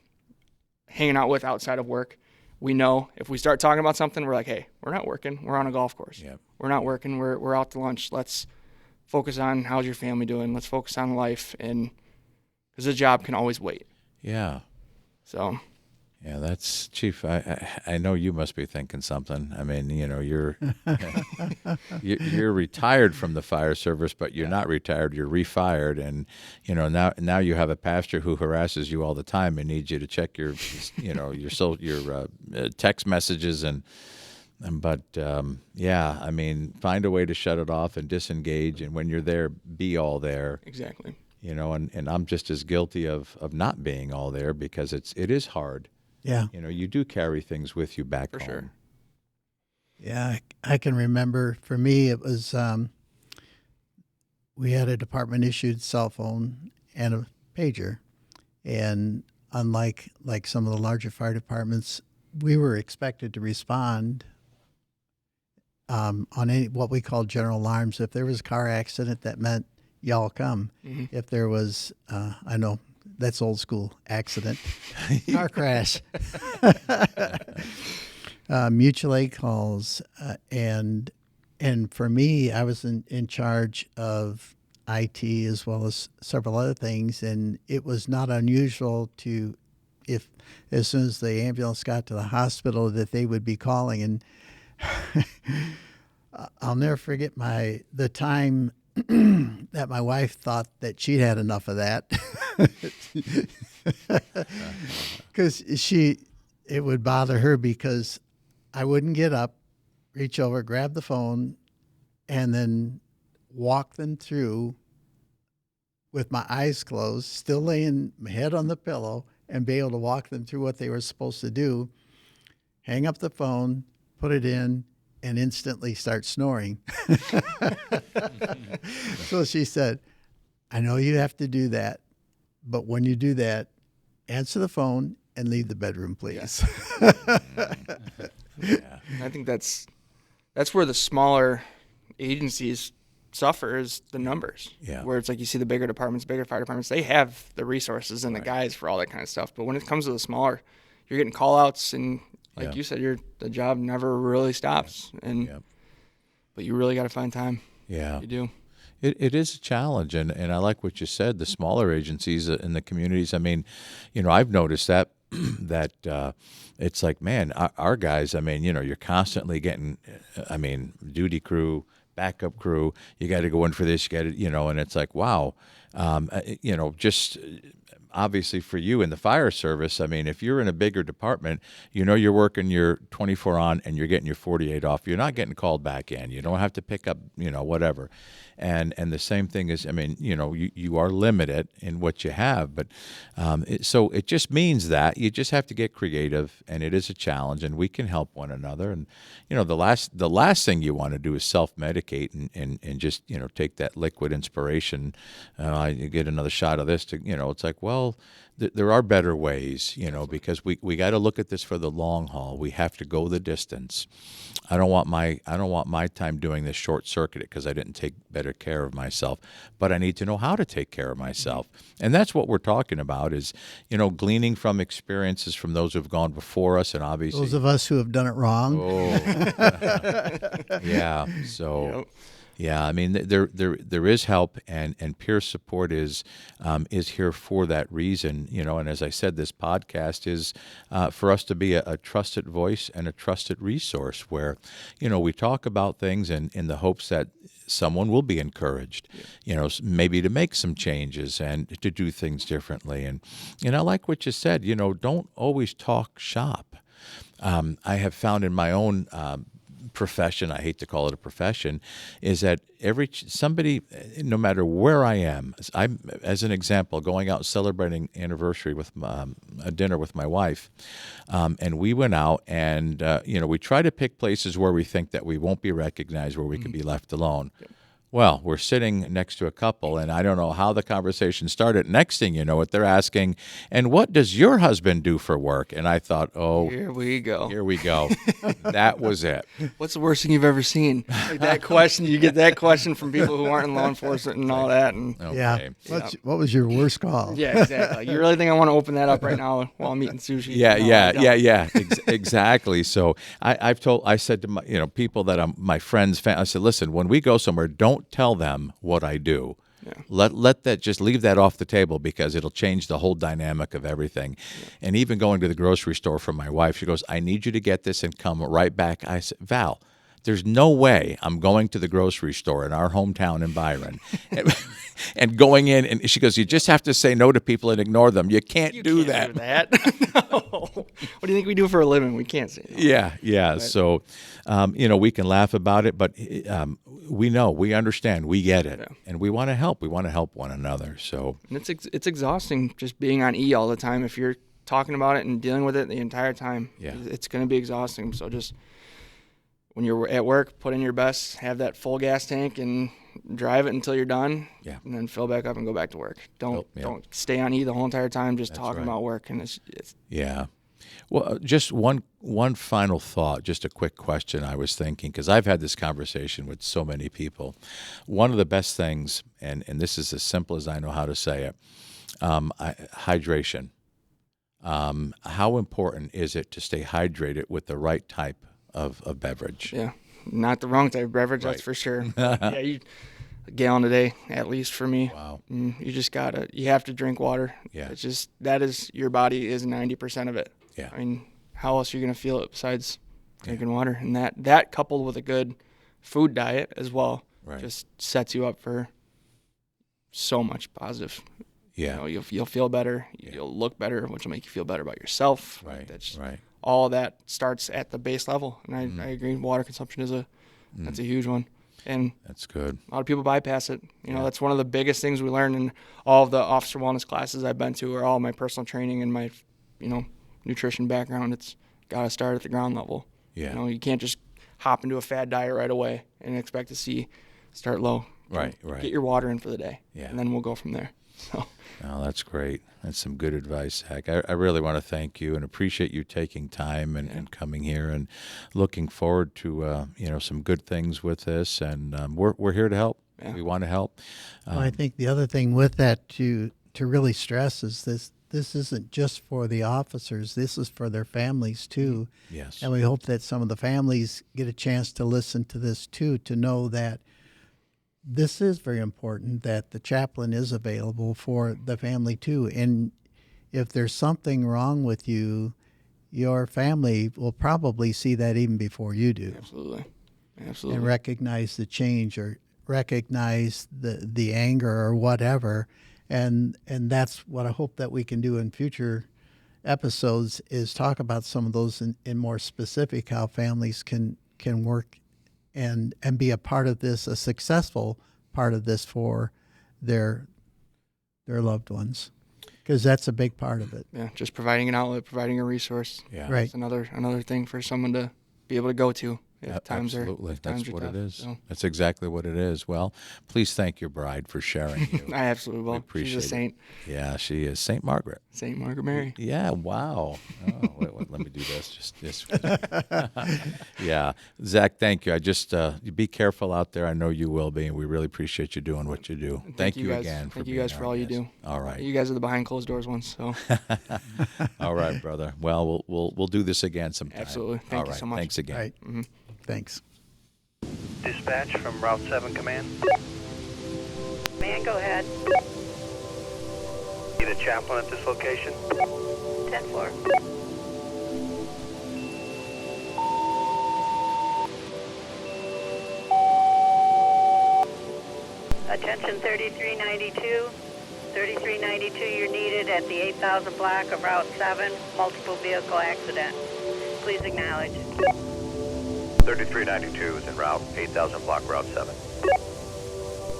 Speaker 3: hanging out with outside of work, we know if we start talking about something, we're like, hey, we're not working. We're on a golf course.
Speaker 2: Yep.
Speaker 3: We're not working. We're out to lunch. Let's focus on how's your family doing. Let's focus on life, and because the job can always wait.
Speaker 2: Yeah.
Speaker 3: So.
Speaker 2: Yeah, that's Chief. I know you must be thinking something. I mean, you're you're retired from the fire service, but you're not retired. You're refired, and now you have a pastor who harasses you all the time and needs you to check your your text messages but yeah, I mean, find a way to shut it off and disengage, and when you're there, be all there.
Speaker 3: Exactly.
Speaker 2: And I'm just as guilty of not being all there because it is hard.
Speaker 4: Yeah.
Speaker 2: You do carry things with you back
Speaker 3: For
Speaker 2: home.
Speaker 3: sure.
Speaker 4: Yeah, I can remember. For me, it was we had a department-issued cell phone and a pager, and unlike some of the larger fire departments, we were expected to respond on what we call general alarms. If there was a car accident, that meant y'all come.
Speaker 3: Mm-hmm.
Speaker 4: If there was, I know that's old school, accident, car crash, mutual aid calls, and for me, I was in charge of IT as well as several other things, and it was not unusual if as soon as the ambulance got to the hospital that they would be calling, and I'll never forget the time that my wife thought that she'd had enough of that, because it would bother her because I wouldn't get up, reach over, grab the phone, and then walk them through with my eyes closed, still laying my head on the pillow, and be able to walk them through what they were supposed to do, hang up the phone, put it in, and instantly start snoring. So she said, I know you have to do that, but when you do that, answer the phone and leave the bedroom, please.
Speaker 2: Yeah.
Speaker 3: I think that's where the smaller agencies suffer, is the numbers.
Speaker 2: Yeah.
Speaker 3: Where it's like you see the bigger departments, bigger fire departments, they have the resources and the guys for all that kind of stuff. But when it comes to the smaller, you're getting call outs, and like you said, the job never really stops. And but you really got to find time.
Speaker 2: Yeah.
Speaker 3: You do.
Speaker 2: It is a challenge, and I like what you said, the smaller agencies in the communities. I mean, I've noticed that it's like, man, our guys, I mean, you're constantly getting, duty crew, backup crew, you got to go in for this, you got to, and it's like, wow, just obviously for you in the fire service, I mean, if you're in a bigger department, you're working your 24 on and you're getting your 48 off. You're not getting called back in. You don't have to pick up, whatever. And the same thing is, I mean, you are limited in what you have, but so it just means that you just have to get creative, and it is a challenge, and we can help one another. And the last thing you want to do is self-medicate and just take that liquid inspiration. You get another shot of this to it's like, well, there are better ways, because we got to look at this for the long haul. We have to go the distance. I don't want my time doing this short circuited because I didn't take better care of myself, but I need to know how to take care of myself. And that's what we're talking about is, gleaning from experiences from those who've gone before us, and obviously
Speaker 4: Those of us who have done it wrong.
Speaker 2: Oh, yeah. So, Yeah, I mean, there is help, and peer support is here for that reason, And as I said, this podcast is for us to be a trusted voice and a trusted resource where, we talk about things in the hopes that someone will be encouraged, maybe to make some changes and to do things differently. And I like what you said. Don't always talk shop. I have found in my own profession, I hate to call it a profession, is that somebody, no matter where I am, as an example, going out celebrating anniversary with a dinner with my wife, and we went out and we try to pick places where we think that we won't be recognized, where we can be left alone. Well, we're sitting next to a couple, and I don't know how the conversation started. Next thing you know, what they're asking, and what does your husband do for work? And I thought, oh,
Speaker 3: Here we go.
Speaker 2: That was it.
Speaker 3: What's the worst thing you've ever seen? Like that question, you get that question from people who aren't in law enforcement and all that. And
Speaker 2: Okay.
Speaker 4: Yeah. What was your worst call?
Speaker 3: yeah, exactly. You really think I want to open that up right now while I'm eating sushi?
Speaker 2: Yeah,
Speaker 3: No, I don't.
Speaker 2: yeah. Exactly. So I said to my, people that I'm my friends, I said, listen, when we go somewhere, don't tell them what I do. Yeah. Let that, just leave that off the table, because it'll change the whole dynamic of everything. Yeah. And even going to the grocery store for my wife, she goes, I need you to get this and come right back. I said, Val, there's no way I'm going to the grocery store in our hometown in Byron and going in, and she goes, you just have to say no to people and ignore them. You can't do that.
Speaker 3: No. What do you think we do for a living? We can't say no.
Speaker 2: Yeah. But, so, we can laugh about it, but we know, we understand, we get it, and we want to help. We want to help one another. So,
Speaker 3: and it's exhausting just being on E all the time. If you're talking about it and dealing with it the entire time, it's going to be exhausting. So just when you're at work, put in your best, have that full gas tank, and drive it until you're done, and then fill back up and go back to work. Don't stay on E the whole entire time just talking about work. And it's
Speaker 2: Well, just one final thought, just a quick question I was thinking, because I've had this conversation with so many people. One of the best things, and this is as simple as I know how to say it, hydration. How important is it to stay hydrated with the right type of beverage?
Speaker 3: Yeah, not the wrong type of beverage, that's for sure. A gallon a day, at least for me.
Speaker 2: Wow.
Speaker 3: You have to drink water.
Speaker 2: Yeah.
Speaker 3: It's just, your body is 90% of it.
Speaker 2: Yeah.
Speaker 3: I mean, how else are you going to feel it besides drinking water? And that coupled with a good food diet as well, just sets you up for so much positive.
Speaker 2: Yeah.
Speaker 3: You'll feel better. You'll look better, which will make you feel better about yourself.
Speaker 2: Right.
Speaker 3: All that starts at the base level. And I agree, water consumption is that's a huge one. And
Speaker 2: that's good.
Speaker 3: A lot of people bypass it. That's one of the biggest things we learn in all of the officer wellness classes I've been to, or all my personal training and my, nutrition background. It's got to start at the ground level.
Speaker 2: Yeah.
Speaker 3: You can't just hop into a fad diet right away and expect to start low.
Speaker 2: Right.
Speaker 3: Get your water in for the day.
Speaker 2: Yeah.
Speaker 3: And then we'll go from there. So.
Speaker 2: Oh, that's great. That's some good advice, Zac. I really want to thank you and appreciate you taking time and coming here, and looking forward to some good things with this. And we're here to help. Yeah. We want to help.
Speaker 4: Well, I think the other thing with that to really stress is this isn't just for the officers. This is for their families too.
Speaker 2: Yes.
Speaker 4: And we hope that some of the families get a chance to listen to this too, to know that this is very important, that the chaplain is available for the family too. And if there's something wrong with you, your family will probably see that even before you do.
Speaker 3: Absolutely.
Speaker 4: And recognize the change, or recognize the anger or whatever. And that's what I hope that we can do in future episodes, is talk about some of those in more specific, how families can work and be a part of this, a successful part of this for their loved ones, because that's a big part of it.
Speaker 3: Yeah, just providing an outlet, providing a resource.
Speaker 2: Yeah,
Speaker 4: right.
Speaker 3: It's another thing for someone to be able to go to.
Speaker 2: Absolutely. That's what
Speaker 3: tough,
Speaker 2: it is.
Speaker 3: So.
Speaker 2: That's exactly what it is. Well, please thank your bride for sharing you.
Speaker 3: I absolutely will. She's a saint.
Speaker 2: Yeah, she is. Saint Margaret.
Speaker 3: Saint Margaret Mary.
Speaker 2: Yeah, wow. Oh, wait, let me do this. Just yeah. Zac, thank you. I just be careful out there. I know you will be, and we really appreciate you doing what you do. Thank you
Speaker 3: guys.
Speaker 2: again.
Speaker 3: Thank you guys for all you do.
Speaker 2: All right.
Speaker 3: You guys are the behind closed doors ones. So.
Speaker 2: All right, brother. Well, we'll do this again sometime.
Speaker 3: Absolutely. Thank you so much.
Speaker 2: Thanks again.
Speaker 4: All right. Mm-hmm. Thanks.
Speaker 5: Dispatch from Route 7 Command.
Speaker 6: Man, go ahead.
Speaker 5: Need a chaplain at this location.
Speaker 6: 10-4. Attention 3392. 3392, you're needed at the 8000 block of Route 7, multiple vehicle accident. Please acknowledge.
Speaker 5: 3392 is en route, 8000 block, Route 7.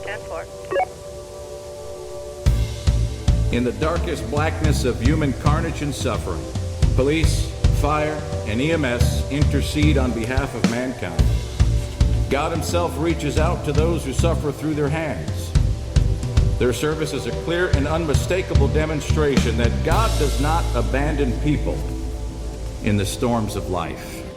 Speaker 6: 10-4.
Speaker 1: In the darkest blackness of human carnage and suffering, police, fire, and EMS intercede on behalf of mankind. God himself reaches out to those who suffer through their hands. Their service is a clear and unmistakable demonstration that God does not abandon people in the storms of life.